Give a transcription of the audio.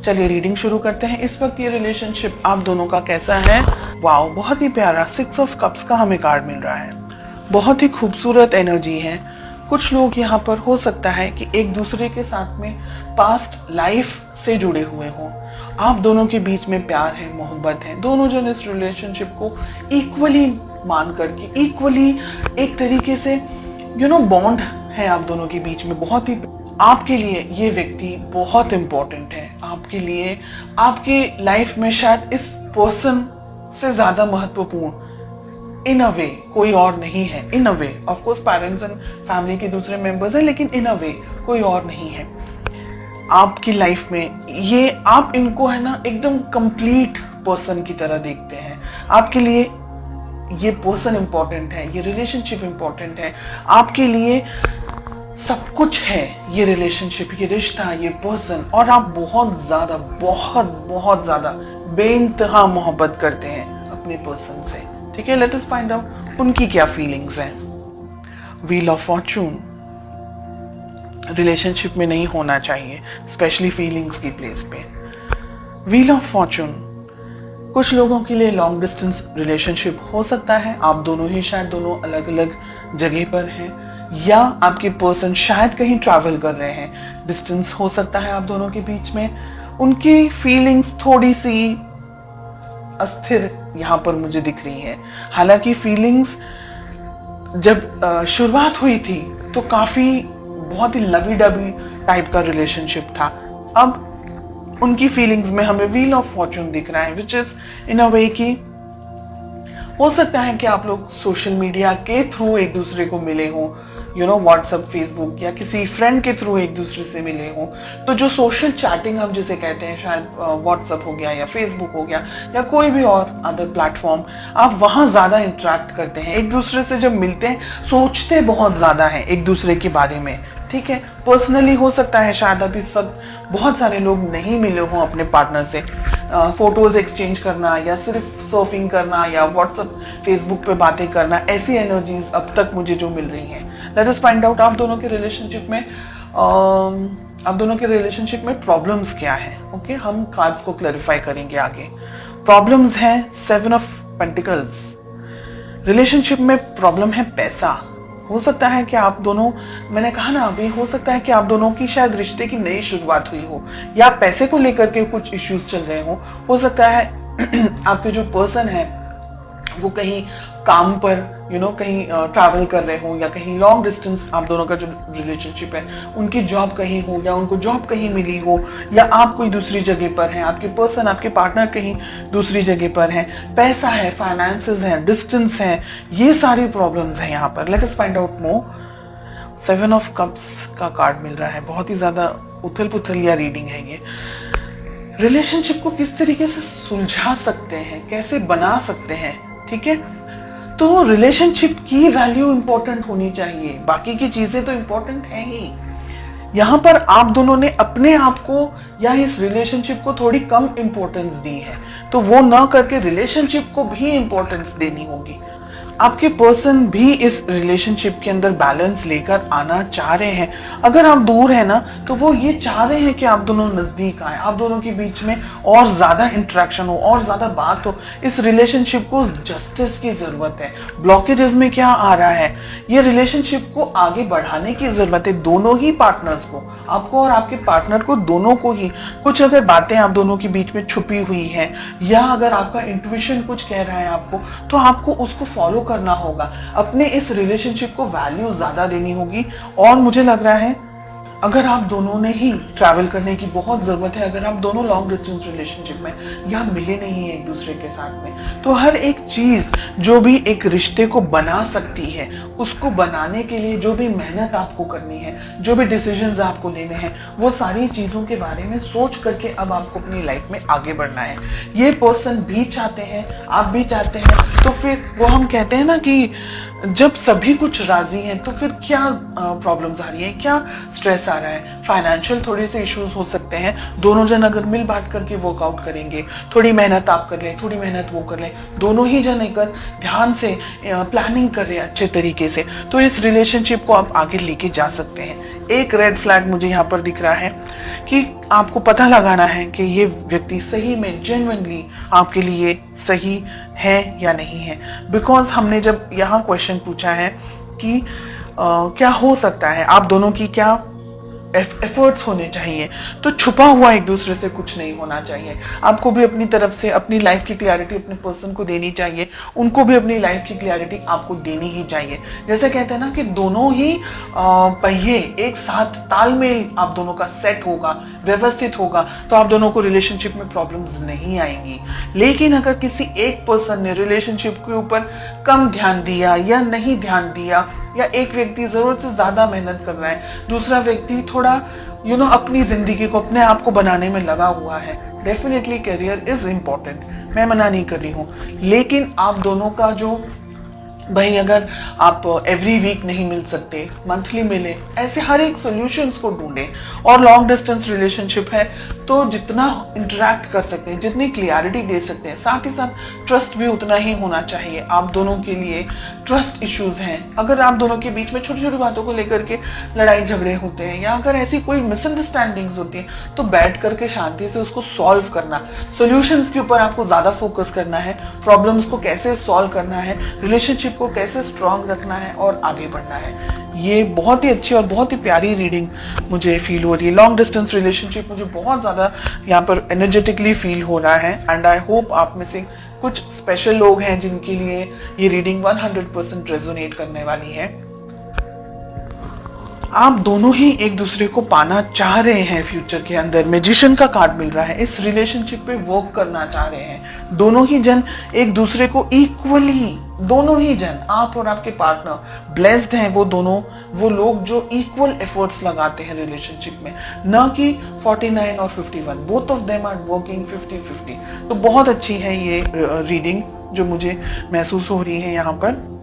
चलिए रीडिंग शुरू करते हैं। इस वक्त ये रिलेशनशिप आप दोनों का कैसा है? वाओ, बहुत ही प्यारा 6 ऑफ कप्स का हमें कार्ड मिल रहा है। बहुत ही खूबसूरत एनर्जी है। कुछ लोग यहाँ पर हो सकता है कि एक दूसरे के साथ में पास्ट लाइफ से जुड़े हुए हों। आप दोनों के बीच में प्यार है, मोहब्बत है। दोनों जन इस रिलेशनशिप को इक्वली मान करके, इक्वली एक तरीके से बॉन्ड है आप दोनों के बीच में। बहुत ही आपके लिए ये व्यक्ति बहुत इंपॉर्टेंट है। आपके लिए आपकी लाइफ में शायद इस पर्सन से ज्यादा महत्वपूर्ण इन अ वे कोई और नहीं है। In a way of course parents and family के दूसरे मेंबर्स हैं, लेकिन इन अ वे कोई और नहीं है आपकी लाइफ में। ये आप इनको है ना एकदम कंप्लीट पर्सन की तरह देखते हैं। आपके लिए ये पर्सन इंपॉर्टेंट है, ये रिलेशनशिप इंपॉर्टेंट है। आपके लिए सब कुछ है ये रिलेशनशिप, ये रिश्ता, ये पर्सन। और आप बहुत ज्यादा बहुत ज्यादा बेइंतहा मोहब्बत करते हैं अपने पर्सन से। ठीक है, लेट अस फाइंड आउट उनकी क्या फीलिंग्स हैं। व्हील ऑफ फॉर्चून रिलेशनशिप में नहीं होना चाहिए, स्पेशली फीलिंग्स की प्लेस पे। व्हील ऑफ फॉर्चून कुछ लोगों के लिए लॉन्ग डिस्टेंस रिलेशनशिप हो सकता है। आप दोनों ही शायद दोनों अलग अलग जगह पर हैं, या आपके पर्सन शायद कहीं ट्रैवल कर रहे हैं। डिस्टेंस हो सकता है आप दोनों के बीच में। उनकी फीलिंग्स थोड़ी सी अस्थिर यहाँ पर मुझे दिख रही है। हालांकि फीलिंग्स जब शुरुआत हुई थी तो काफी बहुत ही लवी डबी टाइप का रिलेशनशिप था। अब उनकी फीलिंग्स में हमें व्हील ऑफ फॉर्चून दिख रहा है, विच इज इन अ वे की हो सकता है कि आप लोग सोशल मीडिया के थ्रू एक दूसरे को मिले हों, व्हाट्सएप, फेसबुक या किसी फ्रेंड के थ्रू एक दूसरे से मिले हों। तो जो सोशल चैटिंग हम जिसे कहते हैं, शायद व्हाट्सएप हो गया या फेसबुक हो गया या कोई भी और अदर प्लेटफॉर्म, आप वहां ज्यादा इंटरेक्ट करते हैं। एक दूसरे से जब मिलते हैं सोचते बहुत ज्यादा हैं एक दूसरे के बारे में। ठीक है, पर्सनली हो सकता है शायद अभी सब बहुत सारे लोग नहीं मिले हों अपने पार्टनर से। फोटोज एक्सचेंज करना या सिर्फ सर्फिंग करना या व्हाट्सएप, फेसबुक पे बातें करना, ऐसी एनर्जीज अब तक मुझे जो मिल रही हैं। लेट अस फाइंड आउट आप दोनों के रिलेशनशिप में प्रॉब्लम्स क्या है। ओके, हम कार्ड्स को क्लैरिफाई करेंगे आगे। प्रॉब्लम्स हैं 7 ऑफ पेंटिकल्स। रिलेशनशिप में प्रॉब्लम है पैसा। हो सकता है कि आप दोनों, मैंने कहा ना अभी, हो सकता है कि आप दोनों की शायद रिश्ते की नई शुरुआत हुई हो या पैसे को लेकर के कुछ इश्यूज चल रहे हो सकता है आपके जो पर्सन है वो कहीं काम पर कहीं ट्रैवल कर रहे हो, या कहीं लॉन्ग डिस्टेंस आप दोनों का जो रिलेशनशिप है उनकी जॉब कहीं हो, या उनको जॉब कहीं मिली हो, या आप कोई दूसरी जगह पर हैं, आपके पर्सन, आपके पार्टनर कहीं दूसरी जगह पर हैं। पैसा है, फाइनेंसेस हैं, डिस्टेंस है, ये सारी प्रॉब्लम्स हैं यहाँ पर। Let us find out more. 7 of cups का कार्ड मिल रहा है। बहुत ही ज्यादा उथल पुथल या रीडिंग है ये। रिलेशनशिप को किस तरीके से सुलझा सकते हैं, कैसे बना सकते हैं। ठीक है, तो रिलेशनशिप की वैल्यू इंपॉर्टेंट होनी चाहिए, बाकी की चीजें तो इंपॉर्टेंट है ही। यहां पर आप दोनों ने अपने आप को या इस रिलेशनशिप को थोड़ी कम इंपॉर्टेंस दी है, तो वो ना करके रिलेशनशिप को भी इंपॉर्टेंस देनी होगी। आपके पर्सन भी इस रिलेशनशिप के अंदर बैलेंस लेकर आना चाह रहे हैं। अगर आप दूर है ना, तो वो ये चाह रहे हैं कि आप दोनों नजदीक आए, आप दोनों के बीच में और ज्यादा इंटरेक्शन हो, और ज्यादा बात हो। इस रिलेशनशिप को जस्टिस की जरूरत है। ब्लॉकेजेस में क्या आ रहा है, ये रिलेशनशिप को आगे बढ़ाने की जरूरत है। दोनों ही पार्टनर्स को, आपको और आपके पार्टनर को, दोनों को ही कुछ अगर बातें आप दोनों के बीच में छुपी हुई है, या अगर आपका इंट्यूशन कुछ कह रहा है आपको, तो आपको उसको फॉलो करना होगा। अपने इस रिलेशनशिप को वैल्यू ज्यादा देनी होगी। और मुझे लग रहा है अगर आप दोनों ने ही ट्रैवल करने की बहुत जरूरत है, अगर आप दोनों लॉन्ग डिस्टेंस रिलेशनशिप में या मिले नहीं है एक दूसरे के साथ में, तो हर एक चीज जो भी एक रिश्ते को बना सकती है, उसको बनाने के लिए जो भी मेहनत आपको करनी है, जो भी डिसीजंस आपको लेने हैं, वो सारी चीजों के बारे में सोच करके अब आपको अपनी लाइफ में आगे बढ़ना है। ये पर्सन भी चाहते हैं, आप भी चाहते हैं, तो फिर वो हम कहते हैं ना कि जब सभी कुछ राजी हैं तो फिर क्या प्रॉब्लम्स आ रही है, क्या स्ट्रेस आ रहा है। फाइनेंशियल थोड़े से इश्यूज हो सकते हैं। दोनों जन अगर मिल बांट करके वर्कआउट करेंगे, थोड़ी मेहनत आप कर ले, थोड़ी मेहनत वो कर ले, दोनों ही जन एक ध्यान से प्लानिंग कर रहे हैं अच्छे तरीके से, तो इस रिलेशनशिप को आप आगे लेके जा सकते हैं। एक रेड फ्लैग मुझे यहाँ पर दिख रहा है कि आपको पता लगाना है कि ये व्यक्ति सही में जेन्युइनली आपके लिए सही है या नहीं है। बिकॉज हमने जब यहाँ क्वेश्चन पूछा है कि क्या हो सकता है, आप दोनों की क्या एफर्ट्स होने चाहिए, तो छुपा हुआ एक दूसरे से कुछ नहीं होना चाहिए। आपको भी अपनी तरफ से अपनी लाइफ की क्लैरिटी अपने पर्सन को देनी चाहिए, उनको भी अपनी लाइफ की क्लैरिटी आपको देनी ही चाहिए। जैसे कहते हैं ना कि दोनों ही पहिए एक साथ तालमेल आप दोनों का सेट होगा, व्यवस्थित होगा, तो आप दोनों को रिलेशनशिप में प्रॉब्लम्स नहीं आएंगी। लेकिन अगर किसी एक पर्सन ने रिलेशनशिप के ऊपर कम ध्यान दिया या नहीं ध्यान दिया, या एक व्यक्ति जरूरत से ज्यादा मेहनत कर रहा है, दूसरा व्यक्ति थोड़ा अपनी जिंदगी को अपने आप को बनाने में लगा हुआ है, डेफिनेटली करियर इज इंपॉर्टेंट, मैं मना नहीं कर रही हूं। लेकिन आप दोनों का जो भाई, अगर आप एवरी वीक नहीं मिल सकते, मंथली मिले, ऐसे हर एक सॉल्यूशंस को ढूंढें। और लॉन्ग डिस्टेंस रिलेशनशिप है तो जितना इंटरेक्ट कर सकते हैं, जितनी क्लियरिटी दे सकते हैं, साथ ही साथ ट्रस्ट भी उतना ही होना चाहिए। आप दोनों के लिए ट्रस्ट इश्यूज हैं, अगर आप दोनों के बीच में छोटी छोटी बातों को लेकर के लड़ाई झगड़े होते हैं, या अगर ऐसी कोई मिसअंडरस्टैंडिंग्स होती है, तो बैठ करके शांति से उसको सॉल्व करना, सॉल्यूशंस के ऊपर आपको ज्यादा फोकस करना है, प्रॉब्लम्स को कैसे सॉल्व करना है, रिलेशनशिप को कैसे स्ट्रांग रखना है और आगे बढ़ना है। ये बहुत ही अच्छी और बहुत ही प्यारी रीडिंग मुझे फील हो रही है। लॉन्ग डिस्टेंस रिलेशनशिप मुझे बहुत ज्यादा यहाँ पर एनर्जेटिकली फील हो रहा है, एंड आई होप आप में से कुछ स्पेशल लोग हैं जिनके लिए ये रीडिंग 100% रेजोनेट करने वाली है। आप दोनों ही एक दूसरे को पाना चाह रहे हैं फ्यूचर के अंदर, मैजिशियन का कार्ड मिल रहा है, इस रिलेशनशिप पे वर्क करना चाह रहे हैं। दोनों ही जन एक दूसरे को इक्वली, दोनों ही जन, आप और आपके पार्टनर ब्लेस्ड हैं, वो दोनों वो लोग जो इक्वल एफर्ट्स लगाते हैं रिलेशनशिप में, न कि 49 और 51, both of them are working 50-50। तो बहुत अच्छी है ये रीडिंग जो मुझे महसूस हो रही है यहाँ पर।